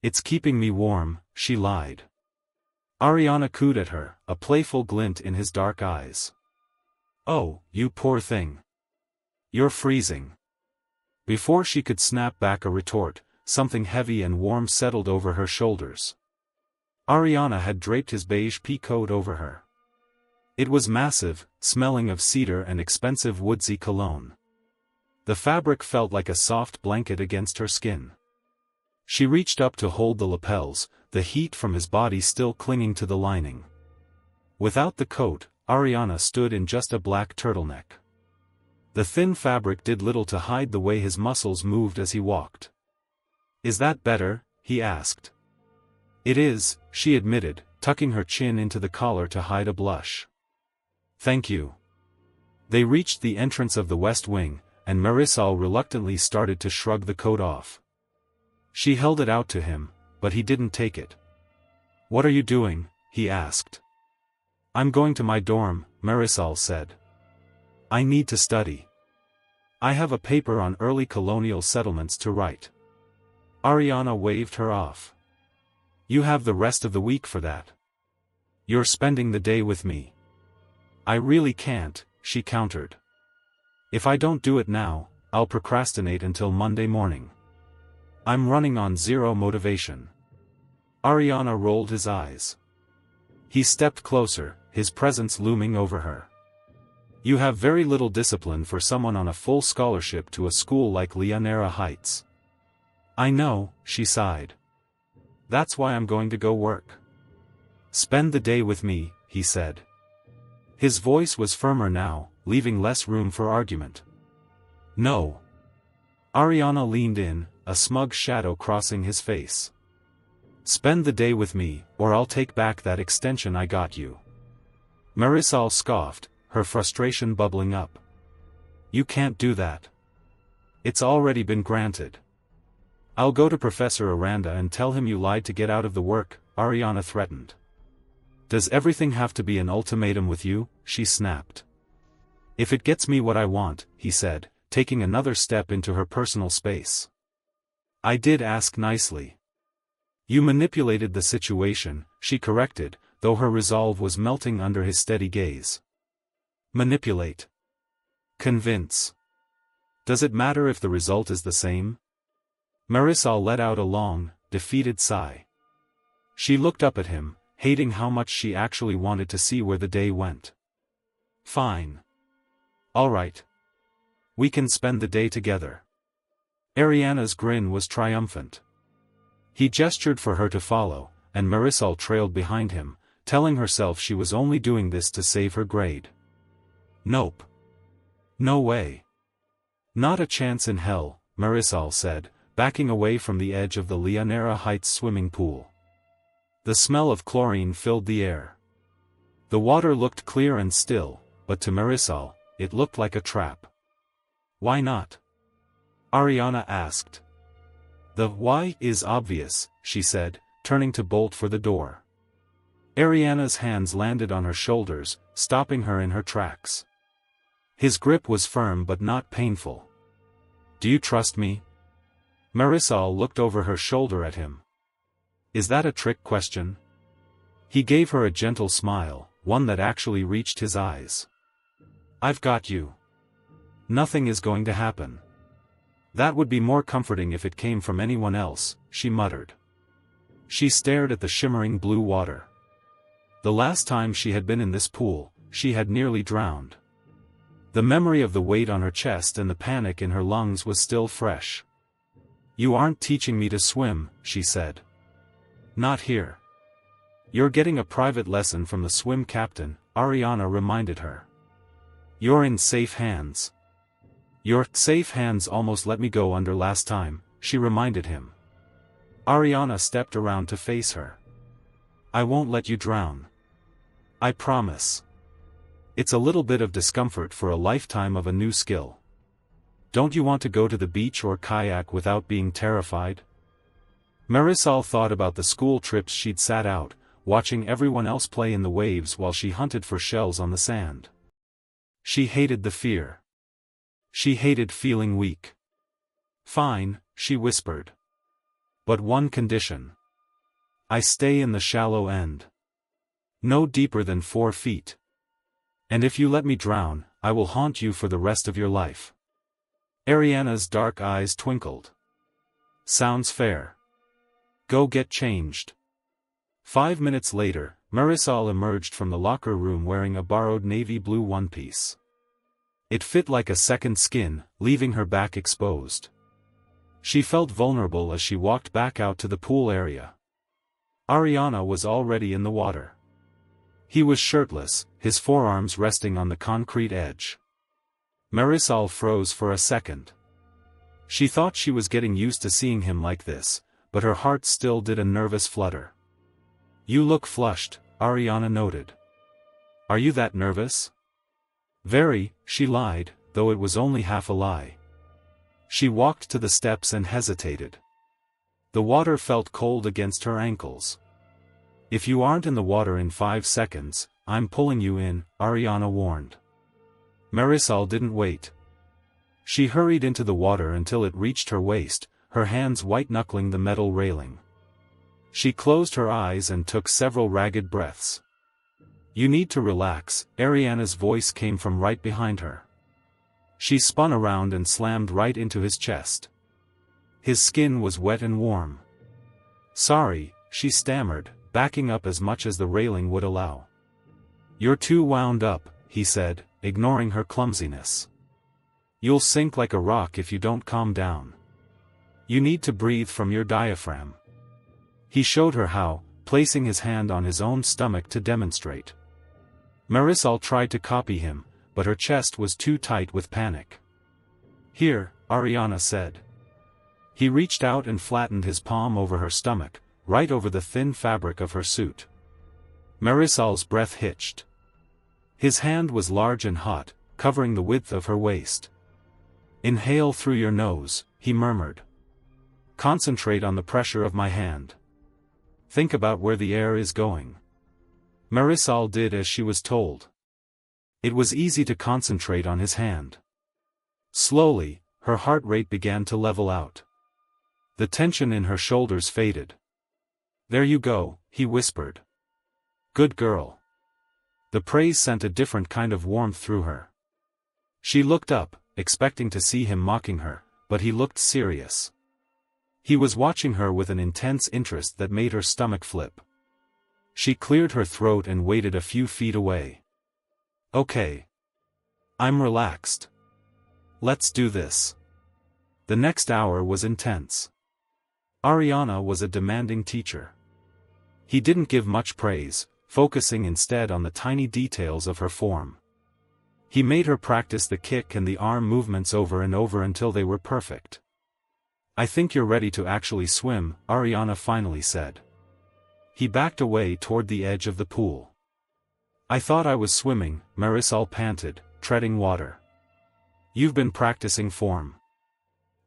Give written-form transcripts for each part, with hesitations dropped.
It's keeping me warm, she lied. Ariana cooed at her, a playful glint in his dark eyes. Oh, you poor thing. You're freezing. Before she could snap back a retort, something heavy and warm settled over her shoulders. Ariana had draped his beige pea coat over her. It was massive, smelling of cedar and expensive woodsy cologne. The fabric felt like a soft blanket against her skin. She reached up to hold the lapels, the heat from his body still clinging to the lining. Without the coat, Ariana stood in just a black turtleneck. The thin fabric did little to hide the way his muscles moved as he walked. Is that better? He asked. It is, she admitted, tucking her chin into the collar to hide a blush. Thank you. They reached the entrance of the West Wing, and Marisol reluctantly started to shrug the coat off. She held it out to him, but he didn't take it. What are you doing? He asked. I'm going to my dorm, Marisol said. I need to study. I have a paper on early colonial settlements to write. Ariana waved her off. You have the rest of the week for that. You're spending the day with me. I really can't, she countered. If I don't do it now, I'll procrastinate until Monday morning. I'm running on zero motivation. Ariana rolled his eyes. He stepped closer, his presence looming over her. You have very little discipline for someone on a full scholarship to a school like Billionaire Heights. I know, she sighed. That's why I'm going to go work. Spend the day with me, he said. His voice was firmer now, leaving less room for argument. No. Ariana leaned in, a smug shadow crossing his face. Spend the day with me, or I'll take back that extension I got you. Marisol scoffed, her frustration bubbling up. You can't do that. It's already been granted. I'll go to Professor Aranda and tell him you lied to get out of the work, Ariana threatened. Does everything have to be an ultimatum with you? She snapped. If it gets me what I want, he said, taking another step into her personal space. I did ask nicely. You manipulated the situation, she corrected, though her resolve was melting under his steady gaze. Manipulate. Convince. Does it matter if the result is the same? Marisol let out a long, defeated sigh. She looked up at him, hating how much she actually wanted to see where the day went. Fine. All right. We can spend the day together. Ariana's grin was triumphant. He gestured for her to follow, and Marisol trailed behind him, telling herself she was only doing this to save her grade. Nope. No way. Not a chance in hell, Marisol said, backing away from the edge of the Billionaire Heights swimming pool. The smell of chlorine filled the air. The water looked clear and still, but to Marisol, it looked like a trap. Why not? Ariana asked. The why is obvious, she said, turning to bolt for the door. Ariana's hands landed on her shoulders, stopping her in her tracks. His grip was firm but not painful. Do you trust me? Marisol looked over her shoulder at him. Is that a trick question? He gave her a gentle smile, one that actually reached his eyes. I've got you. Nothing is going to happen. That would be more comforting if it came from anyone else, she muttered. She stared at the shimmering blue water. The last time she had been in this pool, she had nearly drowned. The memory of the weight on her chest and the panic in her lungs was still fresh. You aren't teaching me to swim, she said. Not here. You're getting a private lesson from the swim captain, Ariana reminded her. You're in safe hands. Your safe hands almost let me go under last time, she reminded him. Ariana stepped around to face her. I won't let you drown. I promise. It's a little bit of discomfort for a lifetime of a new skill. Don't you want to go to the beach or kayak without being terrified? Marisol thought about the school trips she'd sat out, watching everyone else play in the waves while she hunted for shells on the sand. She hated the fear. She hated feeling weak. Fine, she whispered. But one condition. I stay in the shallow end. No deeper than 4 feet. And if you let me drown, I will haunt you for the rest of your life. Ariana's dark eyes twinkled. Sounds fair. Go get changed. 5 minutes later, Marisol emerged from the locker room wearing a borrowed navy blue one-piece. It fit like a second skin, leaving her back exposed. She felt vulnerable as she walked back out to the pool area. Ariana was already in the water. He was shirtless, his forearms resting on the concrete edge. Marisol froze for a second. She thought she was getting used to seeing him like this, but her heart still did a nervous flutter. You look flushed, Ariana noted. Are you that nervous? Very, she lied, though it was only half a lie. She walked to the steps and hesitated. The water felt cold against her ankles. If you aren't in the water in 5 seconds, I'm pulling you in, Ariana warned. Marisol didn't wait. She hurried into the water until it reached her waist, her hands white-knuckling the metal railing. She closed her eyes and took several ragged breaths. You need to relax, Ariana's voice came from right behind her. She spun around and slammed right into his chest. His skin was wet and warm. Sorry, she stammered, backing up as much as the railing would allow. You're too wound up, he said, ignoring her clumsiness. You'll sink like a rock if you don't calm down. You need to breathe from your diaphragm. He showed her how, placing his hand on his own stomach to demonstrate. Marisol tried to copy him, but her chest was too tight with panic. Here, Ariana said. He reached out and flattened his palm over her stomach, right over the thin fabric of her suit. Marisol's breath hitched. His hand was large and hot, covering the width of her waist. Inhale through your nose, he murmured. Concentrate on the pressure of my hand. Think about where the air is going. Marisol did as she was told. It was easy to concentrate on his hand. Slowly, her heart rate began to level out. The tension in her shoulders faded. There you go, he whispered. Good girl. The praise sent a different kind of warmth through her. She looked up, expecting to see him mocking her, but he looked serious. He was watching her with an intense interest that made her stomach flip. She cleared her throat and waited a few feet away. Okay. I'm relaxed. Let's do this. The next hour was intense. Ariana was a demanding teacher. He didn't give much praise, focusing instead on the tiny details of her form. He made her practice the kick and the arm movements over and over until they were perfect. I think you're ready to actually swim, Ariana finally said. He backed away toward the edge of the pool. I thought I was swimming, Marisol panted, treading water. You've been practicing form.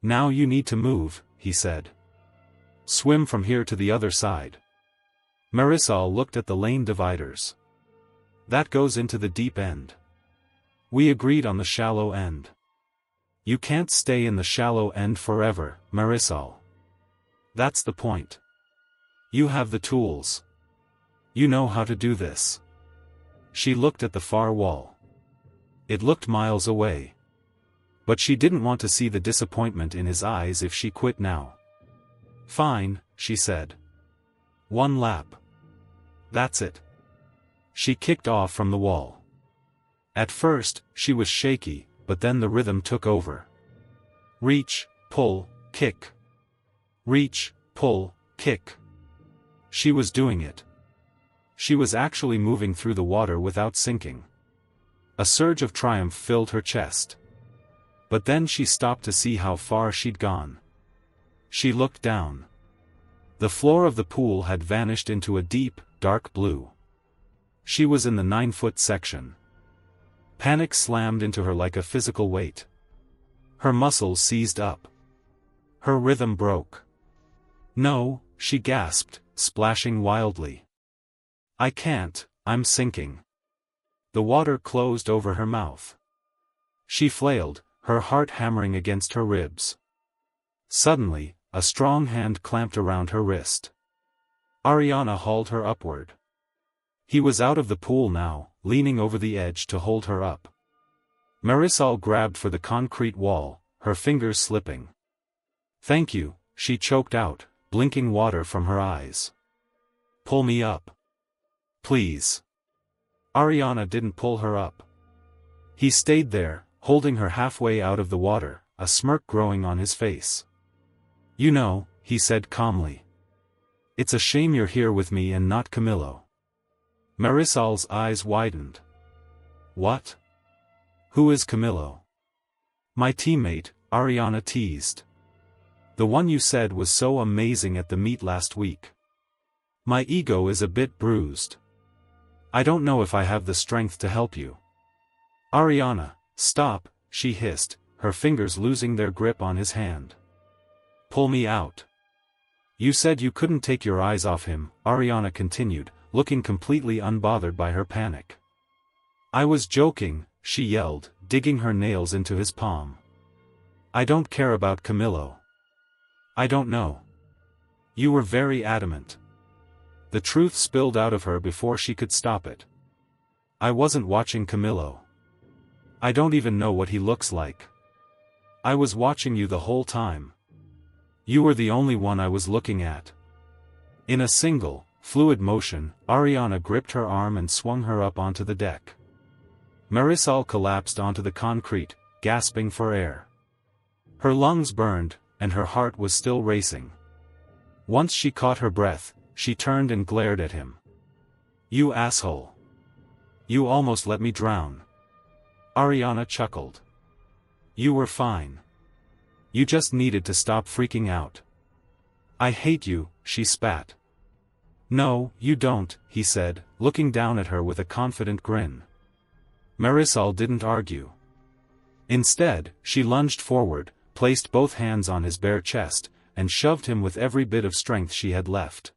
Now you need to move, he said. Swim from here to the other side. Marisol looked at the lane dividers. That goes into the deep end. We agreed on the shallow end. You can't stay in the shallow end forever, Marisol. That's the point. You have the tools. You know how to do this. She looked at the far wall. It looked miles away. But she didn't want to see the disappointment in his eyes if she quit now. Fine, she said. 1 lap. That's it. She kicked off from the wall. At first, she was shaky, but then the rhythm took over. Reach, pull, kick. Reach, pull, kick. She was doing it. She was actually moving through the water without sinking. A surge of triumph filled her chest. But then she stopped to see how far she'd gone. She looked down. The floor of the pool had vanished into a deep, dark blue. She was in the 9-foot section. Panic slammed into her like a physical weight. Her muscles seized up. Her rhythm broke. No, she gasped, splashing wildly. I can't, I'm sinking. The water closed over her mouth. She flailed, her heart hammering against her ribs. Suddenly, a strong hand clamped around her wrist. Ariana hauled her upward. He was out of the pool now, leaning over the edge to hold her up. Marisol grabbed for the concrete wall, her fingers slipping. "Thank you," she choked out, blinking water from her eyes. "Pull me up. Please." Ariana didn't pull her up. He stayed there, holding her halfway out of the water, a smirk growing on his face. "You know," he said calmly. "It's a shame you're here with me and not Camillo." Marisol's eyes widened. "What? Who is Camillo?" "My teammate," Ariana teased. "The one you said was so amazing at the meet last week. My ego is a bit bruised. I don't know if I have the strength to help you." "Ariana, stop," she hissed, her fingers losing their grip on his hand. "Pull me out." "You said you couldn't take your eyes off him," Ariana continued, looking completely unbothered by her panic. "I was joking," she yelled, digging her nails into his palm. "I don't care about Camillo. I don't know. You were very adamant." The truth spilled out of her before she could stop it. "I wasn't watching Camillo. I don't even know what he looks like. I was watching you the whole time. You were the only one I was looking at." In a single, fluid motion, Ariana gripped her arm and swung her up onto the deck. Marisol collapsed onto the concrete, gasping for air. Her lungs burned, and her heart was still racing. Once she caught her breath, she turned and glared at him. "You asshole. You almost let me drown." Ariana chuckled. "You were fine. You just needed to stop freaking out." "I hate you," she spat. "No, you don't," he said, looking down at her with a confident grin. Marisol didn't argue. Instead, she lunged forward, placed both hands on his bare chest, and shoved him with every bit of strength she had left.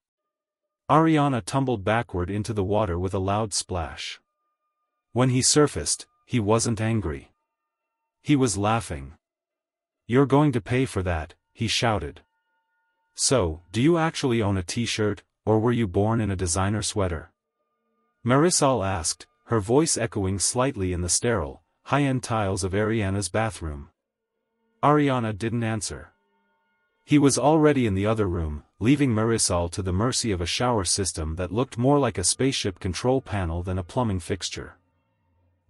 Ariana tumbled backward into the water with a loud splash. When he surfaced, he wasn't angry. He was laughing. "You're going to pay for that," he shouted. "So, do you actually own a t-shirt, or were you born in a designer sweater?" Marisol asked, her voice echoing slightly in the sterile, high-end tiles of Ariana's bathroom. Ariana didn't answer. He was already in the other room, leaving Marisol to the mercy of a shower system that looked more like a spaceship control panel than a plumbing fixture.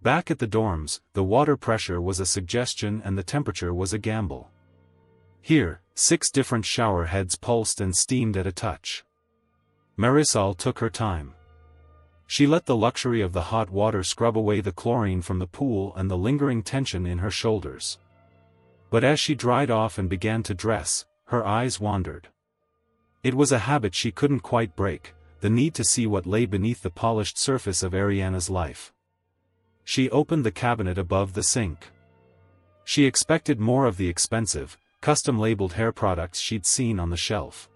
Back at the dorms, the water pressure was a suggestion and the temperature was a gamble. Here, 6 different shower heads pulsed and steamed at a touch. Marisol took her time. She let the luxury of the hot water scrub away the chlorine from the pool and the lingering tension in her shoulders. But as she dried off and began to dress, her eyes wandered. It was a habit she couldn't quite break, the need to see what lay beneath the polished surface of Ariana's life. She opened the cabinet above the sink. She expected more of the expensive, custom-labeled hair products she'd seen on the shelf.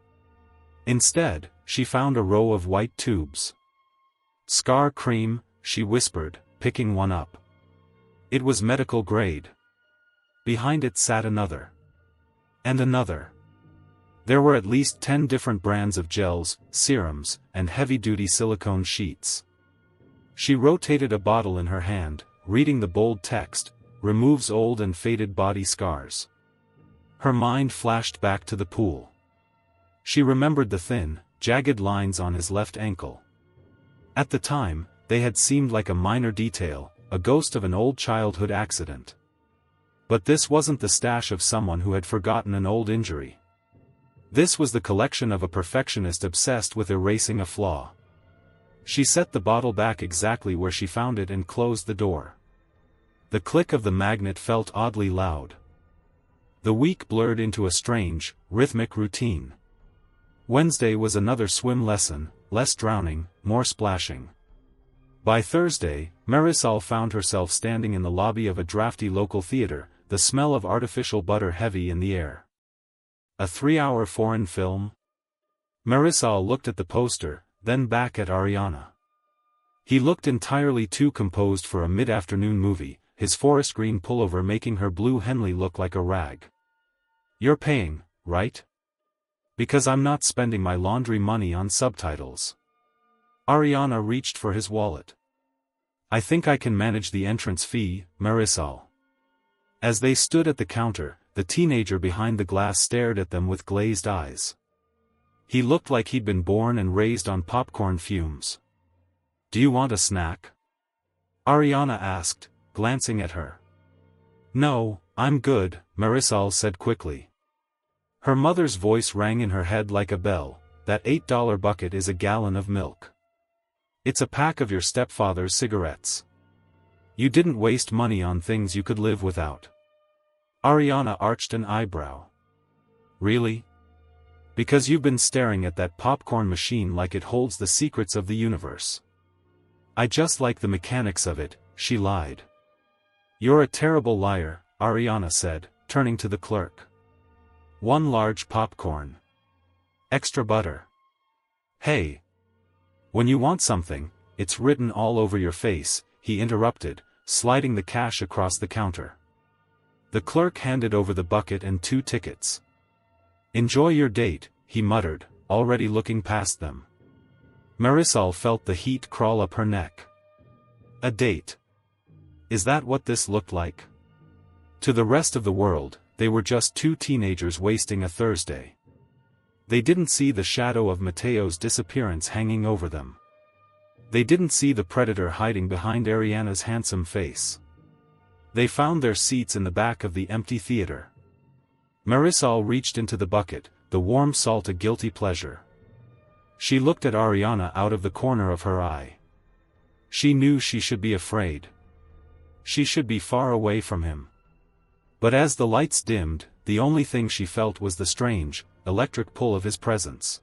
Instead, she found a row of white tubes. "Scar cream," she whispered, picking one up. It was medical grade. Behind it sat another. And another. There were at least 10 different brands of gels, serums, and heavy-duty silicone sheets. She rotated a bottle in her hand, reading the bold text, "Removes old and faded body scars." Her mind flashed back to the pool. She remembered the thin, jagged lines on his left ankle. At the time, they had seemed like a minor detail, a ghost of an old childhood accident. But this wasn't the stash of someone who had forgotten an old injury. This was the collection of a perfectionist obsessed with erasing a flaw. She set the bottle back exactly where she found it and closed the door. The click of the magnet felt oddly loud. The week blurred into a strange, rhythmic routine. Wednesday was another swim lesson, less drowning, more splashing. By Thursday, Marisol found herself standing in the lobby of a drafty local theater, the smell of artificial butter heavy in the air. A 3-hour foreign film? Marisol looked at the poster, then back at Ariana. He looked entirely too composed for a mid-afternoon movie, his forest green pullover making her blue Henley look like a rag. "You're paying, right?" Because I'm not spending my laundry money on subtitles. Ariana reached for his wallet. I think I can manage the entrance fee, Marisol. As they stood at the counter, the teenager behind the glass stared at them with glazed eyes. He looked like he'd been born and raised on popcorn fumes. Do you want a snack? Ariana asked, glancing at her. No, I'm good, Marisol said quickly. Her mother's voice rang in her head like a bell. That $8 bucket is a gallon of milk. It's a pack of your stepfather's cigarettes. You didn't waste money on things you could live without. Ariana arched an eyebrow. Really? Because you've been staring at that popcorn machine like it holds the secrets of the universe. I just like the mechanics of it, she lied. You're a terrible liar, Ariana said, turning to the clerk. 1 large popcorn. Extra butter. Hey. When you want something, it's written all over your face, he interrupted, sliding the cash across the counter. The clerk handed over the bucket and 2 tickets. Enjoy your date, he muttered, already looking past them. Marisol felt the heat crawl up her neck. A date. Is that what this looked like? To the rest of the world, they were just 2 teenagers wasting a Thursday. They didn't see the shadow of Mateo's disappearance hanging over them. They didn't see the predator hiding behind Ariana's handsome face. They found their seats in the back of the empty theater. Marisol reached into the bucket, the warm salt a guilty pleasure. She looked at Ariana out of the corner of her eye. She knew she should be afraid. She should be far away from him. But as the lights dimmed, the only thing she felt was the strange, electric pull of his presence.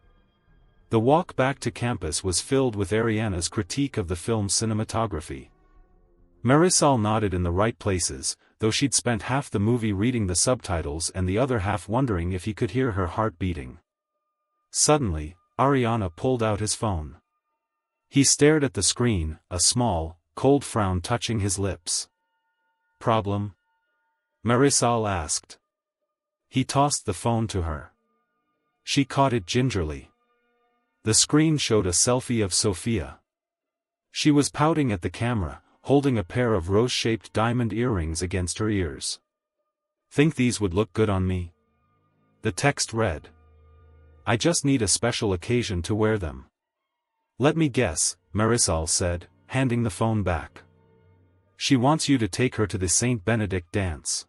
The walk back to campus was filled with Ariana's critique of the film's cinematography. Marisol nodded in the right places, though she'd spent half the movie reading the subtitles and the other half wondering if he could hear her heart beating. Suddenly, Ariana pulled out his phone. He stared at the screen, a small, cold frown touching his lips. Problem? Marisol asked. He tossed the phone to her. She caught it gingerly. The screen showed a selfie of Sophia. She was pouting at the camera, holding a pair of rose-shaped diamond earrings against her ears. Think these would look good on me? The text read. I just need a special occasion to wear them. Let me guess, Marisol said, handing the phone back. She wants you to take her to the St. Benedict dance.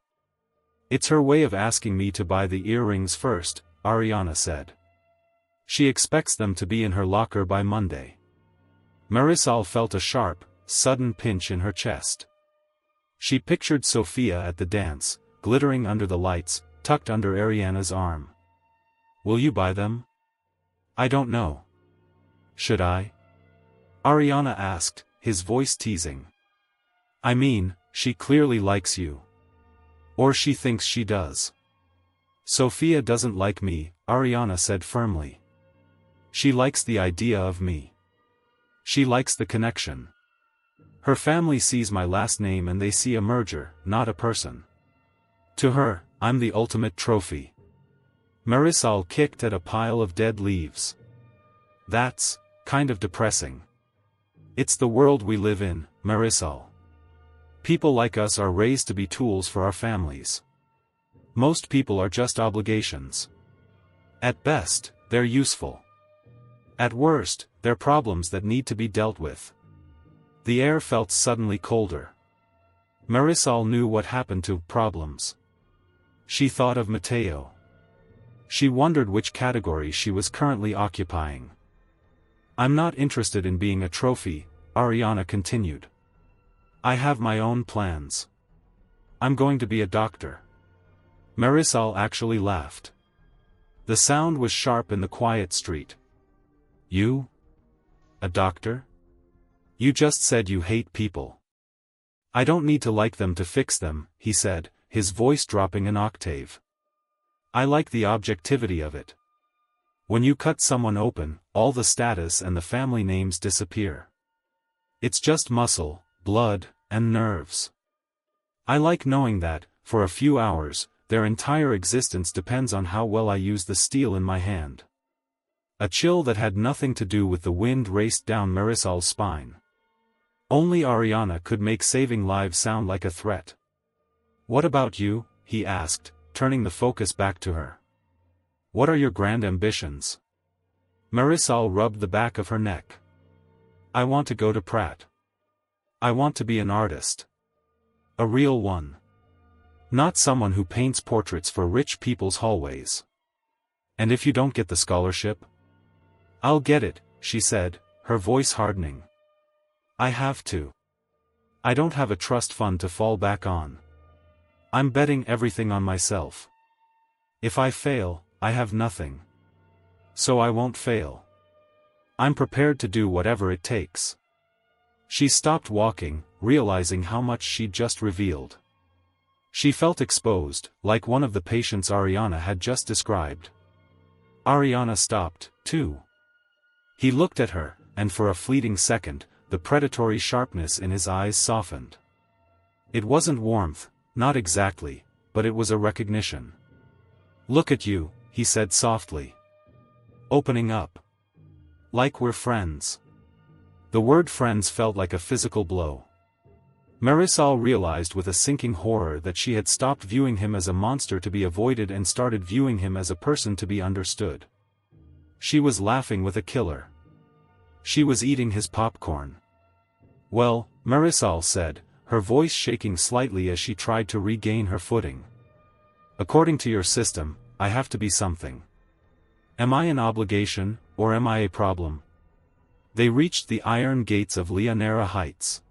It's her way of asking me to buy the earrings first, Ariana said. She expects them to be in her locker by Monday. Marisol felt a sharp, sudden pinch in her chest. She pictured Sophia at the dance, glittering under the lights, tucked under Ariana's arm. Will you buy them? I don't know. Should I? Ariana asked, his voice teasing. I mean, she clearly likes you. Or she thinks she does. Sophia doesn't like me, Ariana said firmly. She likes the idea of me. She likes the connection. Her family sees my last name and they see a merger, not a person. To her, I'm the ultimate trophy. Marisol kicked at a pile of dead leaves. That's kind of depressing. It's the world we live in, Marisol. People like us are raised to be tools for our families. Most people are just obligations. At best, they're useful. At worst, they're problems that need to be dealt with. The air felt suddenly colder. Marisol knew what happened to problems. She thought of Mateo. She wondered which category she was currently occupying. I'm not interested in being a trophy, Ariana continued. I have my own plans. I'm going to be a doctor. Marisol actually laughed. The sound was sharp in the quiet street. You? A doctor? You just said you hate people. I don't need to like them to fix them, he said, his voice dropping an octave. I like the objectivity of it. When you cut someone open, all the status and the family names disappear. It's just muscle, blood, and nerves. I like knowing that, for a few hours, their entire existence depends on how well I use the steel in my hand. A chill that had nothing to do with the wind raced down Marisol's spine. Only Ariana could make saving lives sound like a threat. "What about you?" he asked, turning the focus back to her. "What are your grand ambitions?" Marisol rubbed the back of her neck. "I want to go to Pratt. I want to be an artist. A real one. Not someone who paints portraits for rich people's hallways." "And if you don't get the scholarship?" "I'll get it," she said, her voice hardening. "I have to. I don't have a trust fund to fall back on. I'm betting everything on myself. If I fail, I have nothing. So I won't fail. I'm prepared to do whatever it takes." She stopped walking, realizing how much she'd just revealed. She felt exposed, like one of the patients Ariana had just described. Ariana stopped, too. He looked at her, and for a fleeting second, the predatory sharpness in his eyes softened. It wasn't warmth, not exactly, but it was a recognition. "Look at you," he said softly. "Opening up. Like we're friends." The word friends felt like a physical blow. Marisol realized with a sinking horror that she had stopped viewing him as a monster to be avoided and started viewing him as a person to be understood. She was laughing with a killer. She was eating his popcorn. "Well," Marisol said, her voice shaking slightly as she tried to regain her footing. "According to your system, I have to be something. Am I an obligation, or am I a problem?" They reached the iron gates of Billionaire Heights.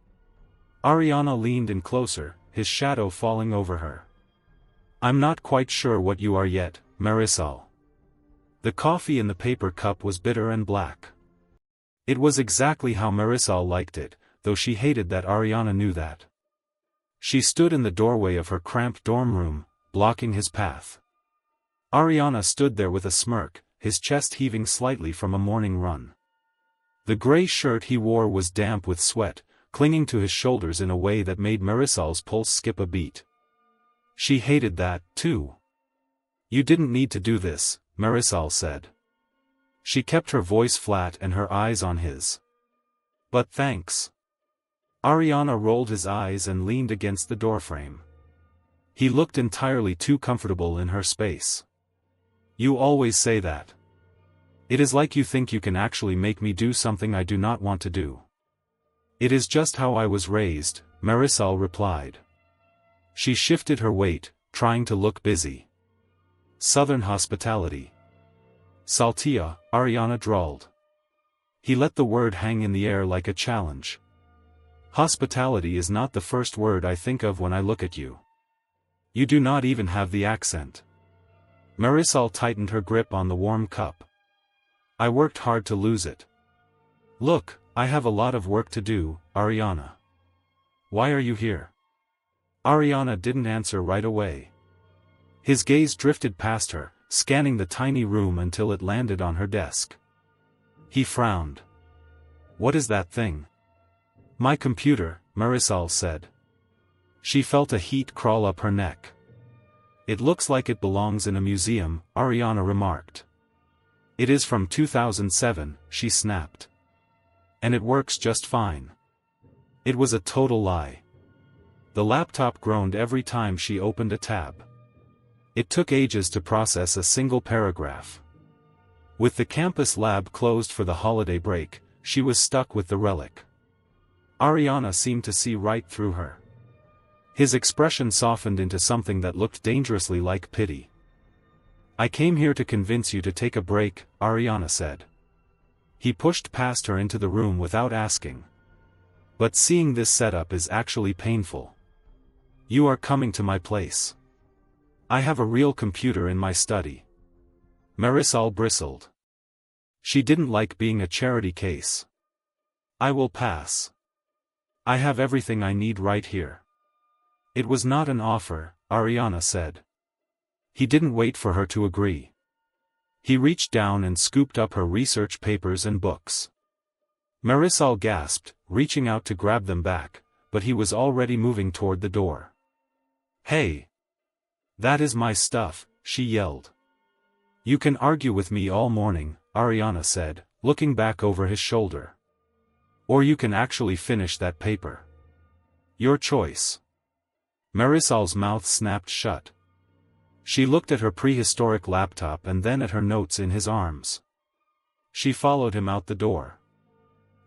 Ariana leaned in closer, his shadow falling over her. "I'm not quite sure what you are yet, Marisol." The coffee in the paper cup was bitter and black. It was exactly how Marisol liked it, though she hated that Ariana knew that. She stood in the doorway of her cramped dorm room, blocking his path. Ariana stood there with a smirk, his chest heaving slightly from a morning run. The gray shirt he wore was damp with sweat, clinging to his shoulders in a way that made Marisol's pulse skip a beat. She hated that, too. "You didn't need to do this," Marisol said. She kept her voice flat and her eyes on his. "But thanks." Ariana rolled his eyes and leaned against the doorframe. He looked entirely too comfortable in her space. "You always say that. It is like you think you can actually make me do something I do not want to do." "It is just how I was raised," Marisol replied. She shifted her weight, trying to look busy. "Southern hospitality." "Saltia," Ariana drawled. He let the word hang in the air like a challenge. "Hospitality is not the first word I think of when I look at you. You do not even have the accent." Marisol tightened her grip on the warm cup. "I worked hard to lose it. Look, I have a lot of work to do, Ariana. Why are you here?" Ariana didn't answer right away. His gaze drifted past her, scanning the tiny room until it landed on her desk. He frowned. "What is that thing?" "My computer," Marisol said. She felt a heat crawl up her neck. "It looks like it belongs in a museum," Ariana remarked. "It is from 2007, she snapped. "And it works just fine." It was a total lie. The laptop groaned every time she opened a tab. It took ages to process a single paragraph. With the campus lab closed for the holiday break, she was stuck with the relic. Ariana seemed to see right through her. His expression softened into something that looked dangerously like pity. "I came here to convince you to take a break," Ariana said. He pushed past her into the room without asking. "But seeing this setup is actually painful. You are coming to my place. I have a real computer in my study." Marisol bristled. She didn't like being a charity case. "I will pass. I have everything I need right here." It was not an offer, Ariana said. He didn't wait for her to agree. He reached down and scooped up her research papers and books. Marisol gasped, reaching out to grab them back, but he was already moving toward the door. "Hey! That is my stuff, she yelled. You can argue with me all morning, Ariana said, looking back over his shoulder. Or you can actually finish that paper. Your choice. Marisol's mouth snapped shut. She looked at her prehistoric laptop and then at her notes in his arms. She followed him out the door.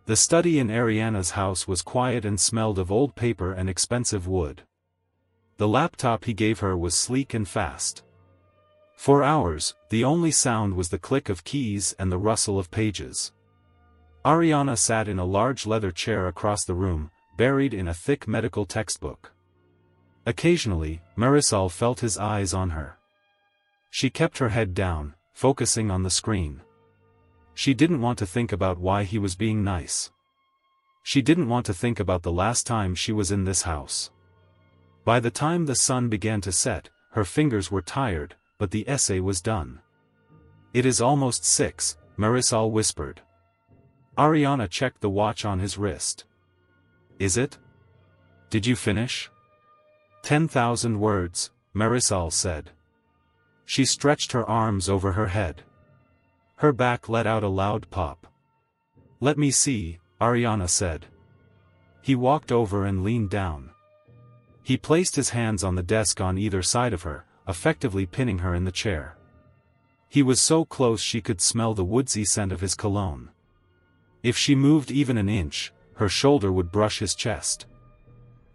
The study in Ariana's house was quiet and smelled of old paper and expensive wood. The laptop he gave her was sleek and fast. For hours, the only sound was the click of keys and the rustle of pages. Ariana sat in a large leather chair across the room, buried in a thick medical textbook. Occasionally, Marisol felt his eyes on her. She kept her head down, focusing on the screen. She didn't want to think about why he was being nice. She didn't want to think about the last time she was in this house. By the time the sun began to set, her fingers were tired, but the essay was done. It is almost 6, Marisol whispered. Ariana checked the watch on his wrist. Is it? Did you finish? 10,000 words, Marisol said. She stretched her arms over her head. Her back let out a loud pop. Let me see, Ariana said. He walked over and leaned down. He placed his hands on the desk on either side of her, effectively pinning her in the chair. He was so close she could smell the woodsy scent of his cologne. If she moved even an inch, her shoulder would brush his chest.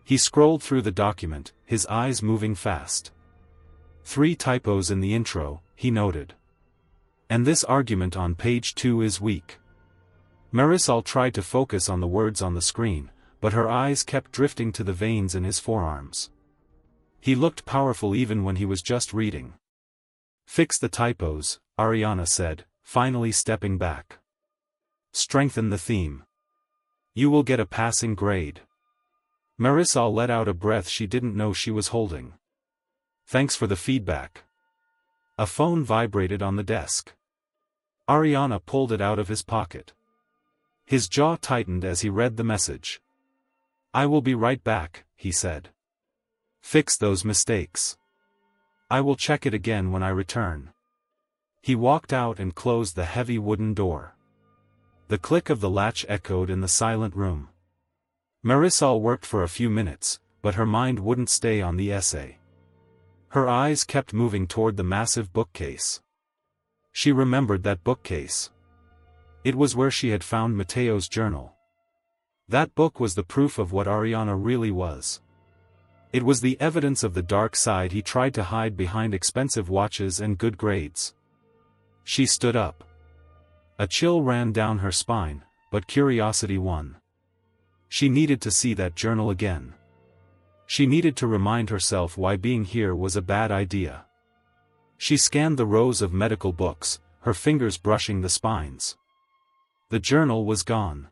He scrolled through the document, his eyes moving fast. 3 typos in the intro, he noted. And this argument on page 2 is weak. Marisol tried to focus on the words on the screen, but her eyes kept drifting to the veins in his forearms. He looked powerful even when he was just reading. Fix the typos, Ariana said, finally stepping back. Strengthen the theme. You will get a passing grade. Marisol let out a breath she didn't know she was holding. Thanks for the feedback. A phone vibrated on the desk. Ariana pulled it out of his pocket. His jaw tightened as he read the message. I will be right back, he said. Fix those mistakes. I will check it again when I return. He walked out and closed the heavy wooden door. The click of the latch echoed in the silent room. Marisol worked for a few minutes, but her mind wouldn't stay on the essay. Her eyes kept moving toward the massive bookcase. She remembered that bookcase. It was where she had found Mateo's journal. That book was the proof of what Ariana really was. It was the evidence of the dark side he tried to hide behind expensive watches and good grades. She stood up. A chill ran down her spine, but curiosity won. She needed to see that journal again. She needed to remind herself why being here was a bad idea. She scanned the rows of medical books, her fingers brushing the spines. The journal was gone.